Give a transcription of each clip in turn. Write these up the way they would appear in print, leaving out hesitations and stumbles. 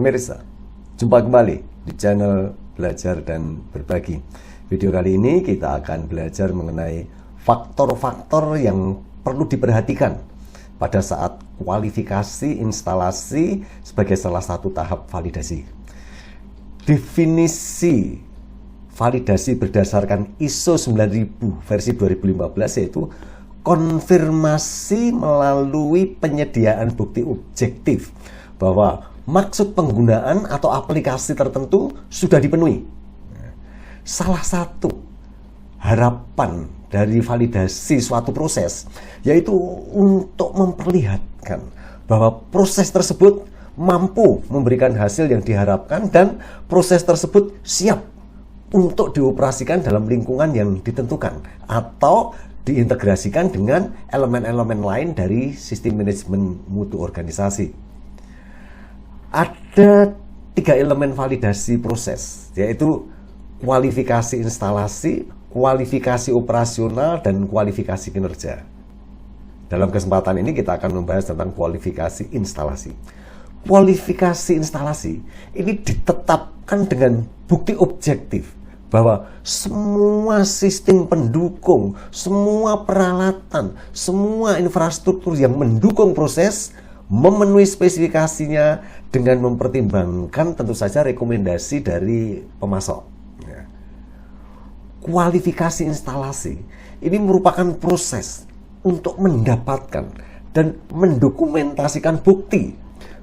Pemirsa, jumpa kembali di channel Belajar dan Berbagi. Video kali ini kita akan belajar mengenai faktor-faktor yang perlu diperhatikan pada saat kualifikasi instalasi sebagai salah satu tahap validasi. Definisi validasi berdasarkan ISO 9000 versi 2015 yaitu konfirmasi melalui penyediaan bukti objektif bahwa maksud penggunaan atau aplikasi tertentu sudah dipenuhi. Salah satu harapan dari validasi suatu proses yaitu untuk memperlihatkan bahwa proses tersebut mampu memberikan hasil yang diharapkan dan proses tersebut siap untuk dioperasikan dalam lingkungan yang ditentukan atau diintegrasikan dengan elemen-elemen lain dari sistem manajemen mutu organisasi. Ada 3 elemen validasi proses, yaitu kualifikasi instalasi, kualifikasi operasional, dan kualifikasi kinerja. Dalam kesempatan ini kita akan membahas tentang kualifikasi instalasi. Kualifikasi instalasi ini ditetapkan dengan bukti objektif bahwa semua sistem pendukung, semua peralatan, semua infrastruktur yang mendukung proses memenuhi spesifikasinya dengan mempertimbangkan tentu saja rekomendasi dari pemasok. Kualifikasi instalasi ini merupakan proses untuk mendapatkan dan mendokumentasikan bukti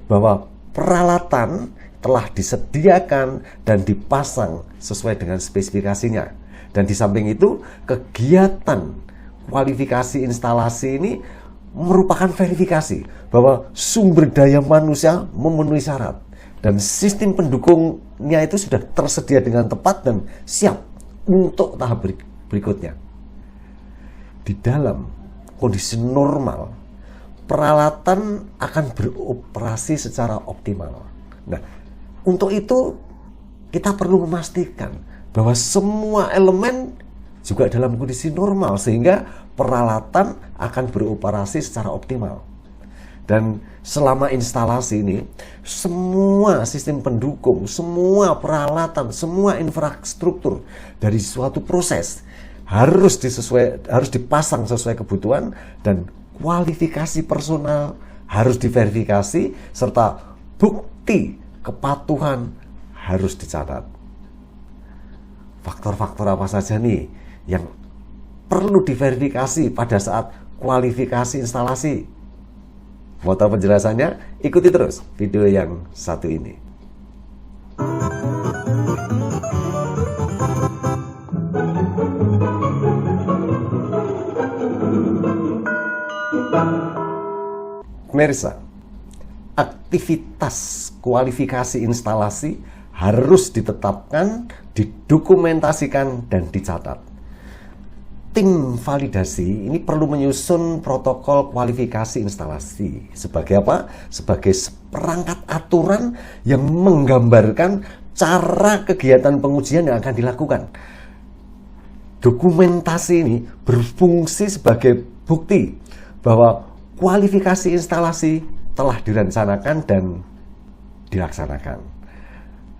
bahwa peralatan telah disediakan dan dipasang sesuai dengan spesifikasinya. Dan di samping itu, kegiatan kualifikasi instalasi ini merupakan verifikasi bahwa sumber daya manusia memenuhi syarat dan sistem pendukungnya itu sudah tersedia dengan tepat dan siap untuk tahap berikutnya. Di dalam kondisi normal, peralatan akan beroperasi secara optimal. Nah, untuk itu kita perlu memastikan bahwa semua elemen juga dalam kondisi normal sehingga peralatan akan beroperasi secara optimal. Dan selama instalasi ini, semua sistem pendukung, semua peralatan, semua infrastruktur dari suatu proses harus dipasang sesuai kebutuhan dan kualifikasi personal harus diverifikasi serta bukti kepatuhan harus dicatat. Faktor-faktor apa saja nih yang perlu diverifikasi pada saat kualifikasi instalasi? Mau tahu penjelasannya? Ikuti terus video yang satu ini. Pemirsa, aktivitas kualifikasi instalasi harus ditetapkan, didokumentasikan, dan dicatat. Tim validasi ini perlu menyusun protokol kualifikasi instalasi. Sebagai apa? Sebagai seperangkat aturan yang menggambarkan cara kegiatan pengujian yang akan dilakukan. Dokumentasi ini berfungsi sebagai bukti bahwa kualifikasi instalasi telah direncanakan dan dilaksanakan.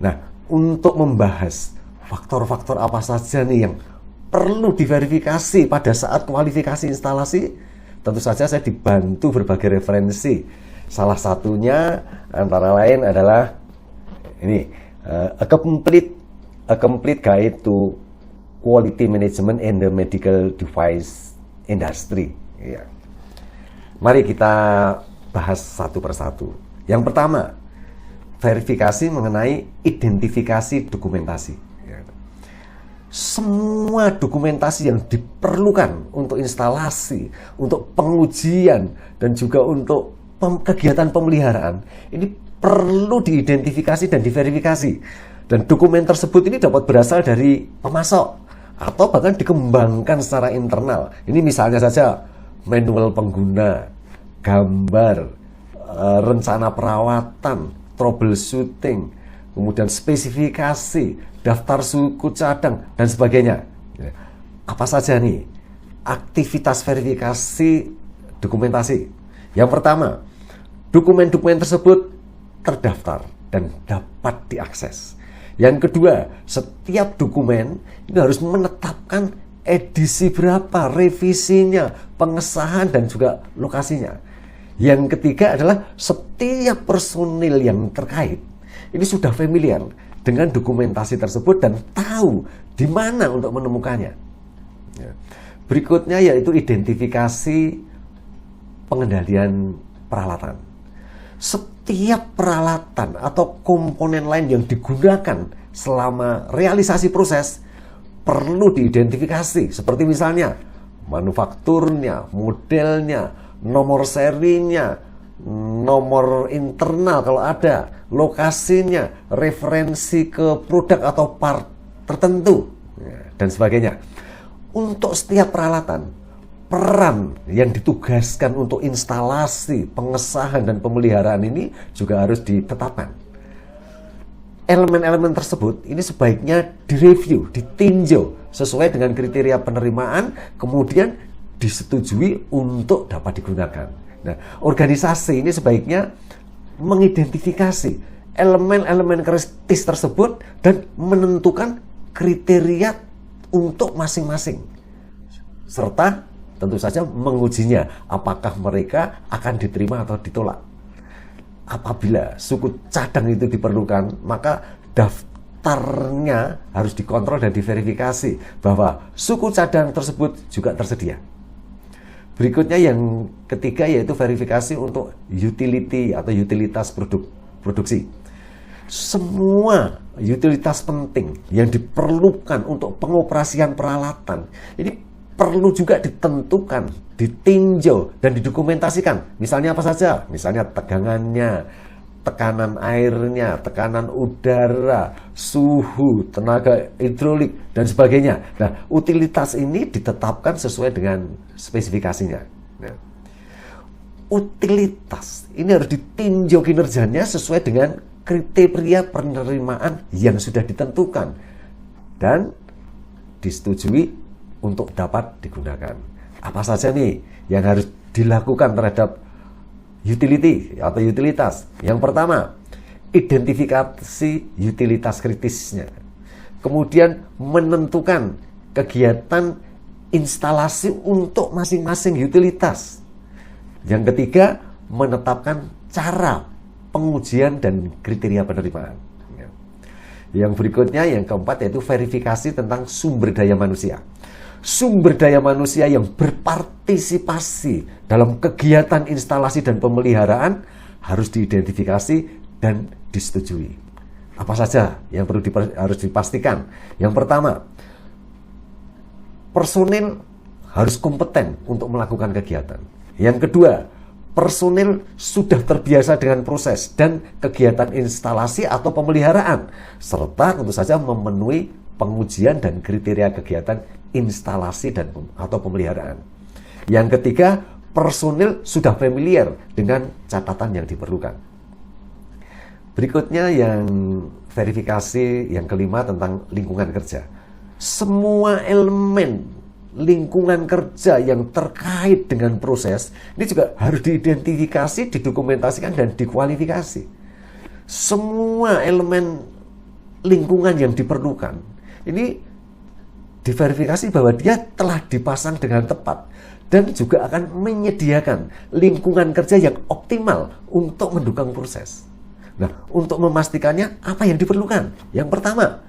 Nah, untuk membahas faktor-faktor apa saja nih yang perlu diverifikasi pada saat kualifikasi instalasi, tentu saja saya dibantu berbagai referensi. Salah satunya antara lain adalah ini, a complete guide to quality management in the medical device industry. Ya. Mari kita bahas satu persatu. Yang pertama, verifikasi mengenai identifikasi dokumentasi. Semua dokumentasi yang diperlukan untuk instalasi, untuk pengujian, dan juga untuk kegiatan pemeliharaan ini perlu diidentifikasi dan diverifikasi. Dan dokumen tersebut ini dapat berasal dari pemasok atau bahkan dikembangkan secara internal. Ini misalnya saja manual pengguna, gambar, rencana perawatan, troubleshooting, kemudian spesifikasi, daftar suku cadang, dan sebagainya. Apa saja nih aktivitas verifikasi dokumentasi? Yang pertama, dokumen-dokumen tersebut terdaftar dan dapat diakses. Yang kedua, setiap dokumen ini harus menetapkan edisi berapa, revisinya, pengesahan, dan juga lokasinya. Yang ketiga adalah setiap personil yang terkait ini sudah familiar dengan dokumentasi tersebut dan tahu di mana untuk menemukannya. Berikutnya yaitu identifikasi pengendalian peralatan. Setiap peralatan atau komponen lain yang digunakan selama realisasi proses perlu diidentifikasi, seperti misalnya manufakturnya, modelnya, nomor serinya, nomor internal kalau ada, lokasinya, referensi ke produk atau part tertentu, dan sebagainya. Untuk setiap peralatan, peran yang ditugaskan untuk instalasi, pengesahan, dan pemeliharaan ini juga harus ditetapkan. Elemen-elemen tersebut ini sebaiknya direview, ditinjau sesuai dengan kriteria penerimaan, kemudian disetujui untuk dapat digunakan. Nah, organisasi ini sebaiknya mengidentifikasi elemen-elemen kritis tersebut dan menentukan kriteria untuk masing-masing, serta tentu saja mengujinya apakah mereka akan diterima atau ditolak. Apabila suku cadang itu diperlukan, maka daftarnya harus dikontrol dan diverifikasi bahwa suku cadang tersebut juga tersedia. Berikutnya yang ketiga yaitu verifikasi untuk utility atau utilitas produksi. Semua utilitas penting yang diperlukan untuk pengoperasian peralatan ini perlu juga ditentukan, ditinjau, dan didokumentasikan. Misalnya apa saja? Misalnya tegangannya, tekanan airnya, tekanan udara, suhu, tenaga hidrolik, dan sebagainya. Nah, utilitas ini ditetapkan sesuai dengan spesifikasinya. Nah, utilitas ini harus ditinjau kinerjanya sesuai dengan kriteria penerimaan yang sudah ditentukan dan disetujui untuk dapat digunakan. Apa saja nih yang harus dilakukan terhadap utility atau utilitas? Yang pertama, identifikasi utilitas kritisnya. Kemudian menentukan kegiatan instalasi untuk masing-masing utilitas. Yang ketiga, menetapkan cara pengujian dan kriteria penerimaan. Yang berikutnya, yang keempat, yaitu verifikasi tentang sumber daya manusia. Sumber daya manusia yang berpartisipasi dalam kegiatan instalasi dan pemeliharaan harus diidentifikasi dan disetujui. Apa saja yang harus dipastikan? Yang pertama, personil harus kompeten untuk melakukan kegiatan. Yang kedua, personil sudah terbiasa dengan proses dan kegiatan instalasi atau pemeliharaan, serta tentu saja memenuhi pengujian dan kriteria kegiatan instalasi dan atau pemeliharaan. Yang ketiga, personil sudah familiar dengan catatan yang diperlukan. Berikutnya yang verifikasi yang kelima tentang lingkungan kerja. Semua elemen lingkungan kerja yang terkait dengan proses ini juga harus diidentifikasi, didokumentasikan, dan dikualifikasi. Semua elemen lingkungan yang diperlukan ini diverifikasi bahwa dia telah dipasang dengan tepat dan juga akan menyediakan lingkungan kerja yang optimal untuk mendukung proses. Nah, untuk memastikannya apa yang diperlukan? Yang pertama,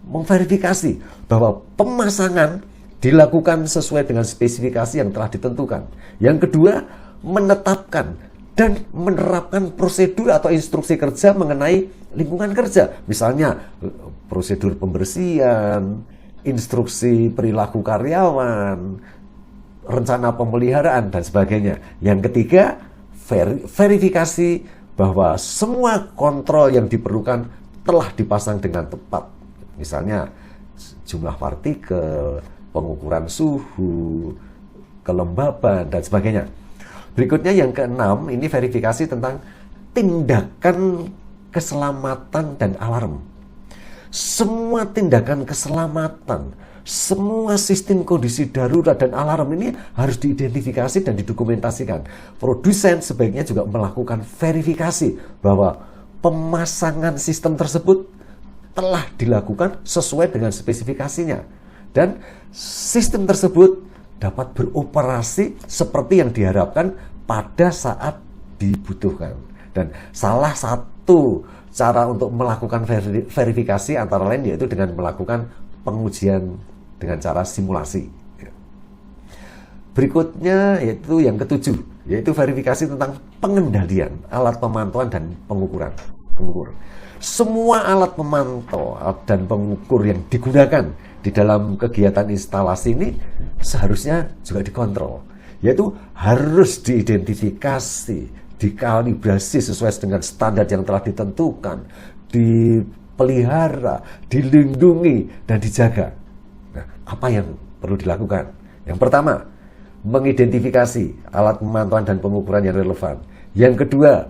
memverifikasi bahwa pemasangan dilakukan sesuai dengan spesifikasi yang telah ditentukan. Yang kedua, menetapkan dan menerapkan prosedur atau instruksi kerja mengenai lingkungan kerja. Misalnya, prosedur pembersihan, instruksi perilaku karyawan, rencana pemeliharaan, dan sebagainya. Yang ketiga, verifikasi bahwa semua kontrol yang diperlukan telah dipasang dengan tepat. Misalnya, jumlah partikel, pengukuran suhu, kelembaban, dan sebagainya. Berikutnya yang keenam, ini verifikasi tentang tindakan keselamatan dan alarm. Semua tindakan keselamatan, semua sistem kondisi darurat dan alarm ini harus diidentifikasi dan didokumentasikan. Produsen sebaiknya juga melakukan verifikasi bahwa pemasangan sistem tersebut telah dilakukan sesuai dengan spesifikasinya, dan sistem tersebut dapat beroperasi seperti yang diharapkan pada saat dibutuhkan. Dan salah satu cara untuk melakukan verifikasi antara lain yaitu dengan melakukan pengujian dengan cara simulasi. Berikutnya yaitu yang ketujuh, yaitu verifikasi tentang pengendalian alat pemantauan dan pengukur. Semua alat pemantau dan pengukur yang digunakan di dalam kegiatan instalasi ini seharusnya juga dikontrol, yaitu harus diidentifikasi, dikalibrasi sesuai dengan standar yang telah ditentukan, dipelihara, dilindungi, dan dijaga. Nah, apa yang perlu dilakukan? Yang pertama, mengidentifikasi alat pemantauan dan pengukuran yang relevan. Yang kedua,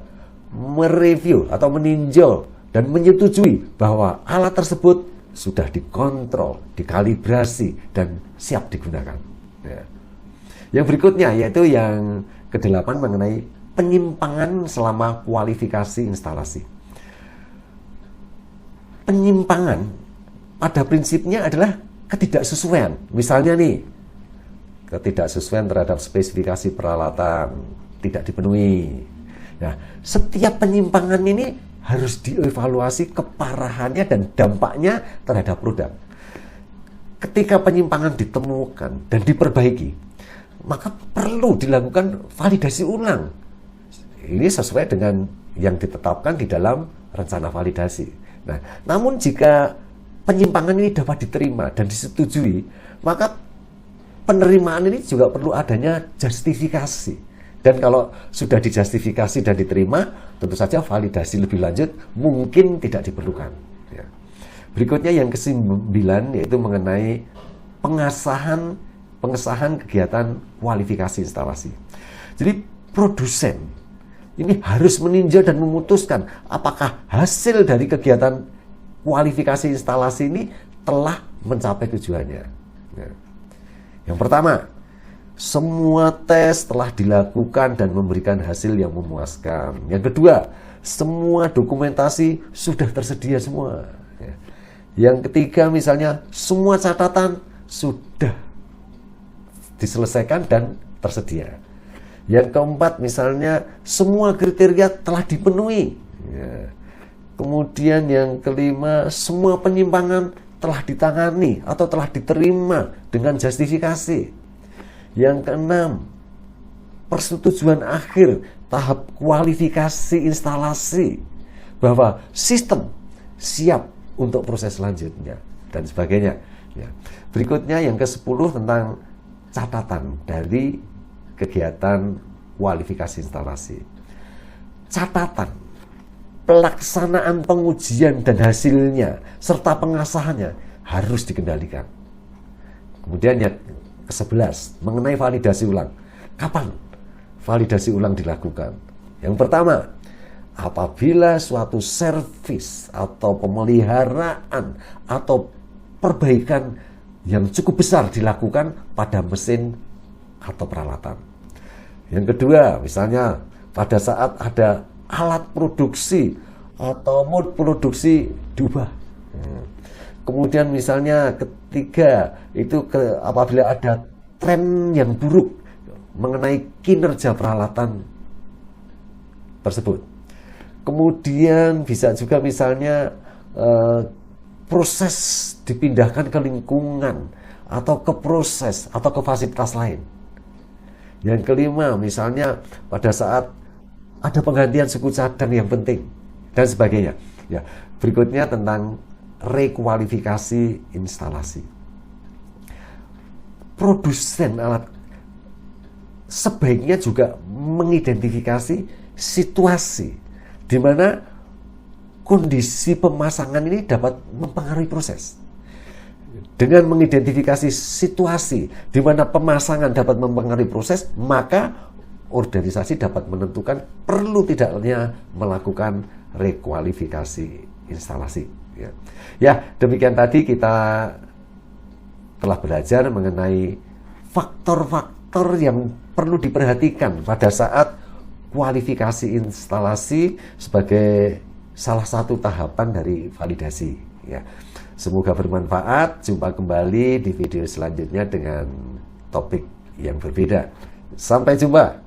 mereview atau meninjau dan menyetujui bahwa alat tersebut sudah dikontrol, dikalibrasi, dan siap digunakan. Ya. Yang berikutnya yaitu yang ke-8 mengenai penyimpangan selama kualifikasi instalasi. Penyimpangan pada prinsipnya adalah ketidaksesuaian. Misalnya nih, ketidaksesuaian terhadap spesifikasi peralatan tidak dipenuhi. Nah, setiap penyimpangan ini harus dievaluasi keparahannya dan dampaknya terhadap produk. Ketika penyimpangan ditemukan dan diperbaiki, maka perlu dilakukan validasi ulang. Ini sesuai dengan yang ditetapkan di dalam rencana validasi. Nah, namun jika penyimpangan ini dapat diterima dan disetujui, maka penerimaan ini juga perlu adanya justifikasi. Dan kalau sudah dijustifikasi dan diterima, tentu saja validasi lebih lanjut mungkin tidak diperlukan. Ya. Berikutnya yang ke-9 yaitu mengenai pengesahan kegiatan kualifikasi instalasi. Jadi produsen ini harus meninjau dan memutuskan apakah hasil dari kegiatan kualifikasi instalasi ini telah mencapai tujuannya. Ya. Yang pertama, semua tes telah dilakukan dan memberikan hasil yang memuaskan. Yang kedua, semua dokumentasi sudah tersedia semua. Yang ketiga, misalnya, semua catatan sudah diselesaikan dan tersedia. Yang keempat, misalnya, semua kriteria telah dipenuhi. Kemudian yang kelima, semua penyimpangan telah ditangani atau telah diterima dengan justifikasi. Yang keenam, persetujuan akhir tahap kualifikasi instalasi bahwa sistem siap untuk proses selanjutnya dan sebagainya. Ya. Berikutnya yang ke-10 tentang catatan dari kegiatan kualifikasi instalasi. Catatan pelaksanaan pengujian dan hasilnya serta pengasahannya harus dikendalikan. Kemudian yang ke-11 mengenai validasi ulang. Kapan validasi ulang dilakukan? Yang pertama, apabila suatu servis atau pemeliharaan atau perbaikan yang cukup besar dilakukan pada mesin atau peralatan. Yang kedua, misalnya pada saat ada alat produksi atau mode produksi diubah. Kemudian misalnya ketiga, itu apabila ada tren yang buruk mengenai kinerja peralatan tersebut. Kemudian bisa juga misalnya proses dipindahkan ke lingkungan atau ke proses atau ke fasilitas lain. Yang kelima, misalnya pada saat ada penggantian suku cadang yang penting dan sebagainya. Ya, berikutnya tentang rekualifikasi instalasi. Produsen alat sebaiknya juga mengidentifikasi situasi di mana kondisi pemasangan ini dapat mempengaruhi proses. Dengan mengidentifikasi situasi di mana pemasangan dapat mempengaruhi proses, maka organisasi dapat menentukan perlu tidaknya melakukan rekualifikasi instalasi. Ya, demikian tadi kita telah belajar mengenai faktor-faktor yang perlu diperhatikan pada saat kualifikasi instalasi sebagai salah satu tahapan dari validasi ya. Semoga bermanfaat. Jumpa kembali di video selanjutnya dengan topik yang berbeda. Sampai jumpa.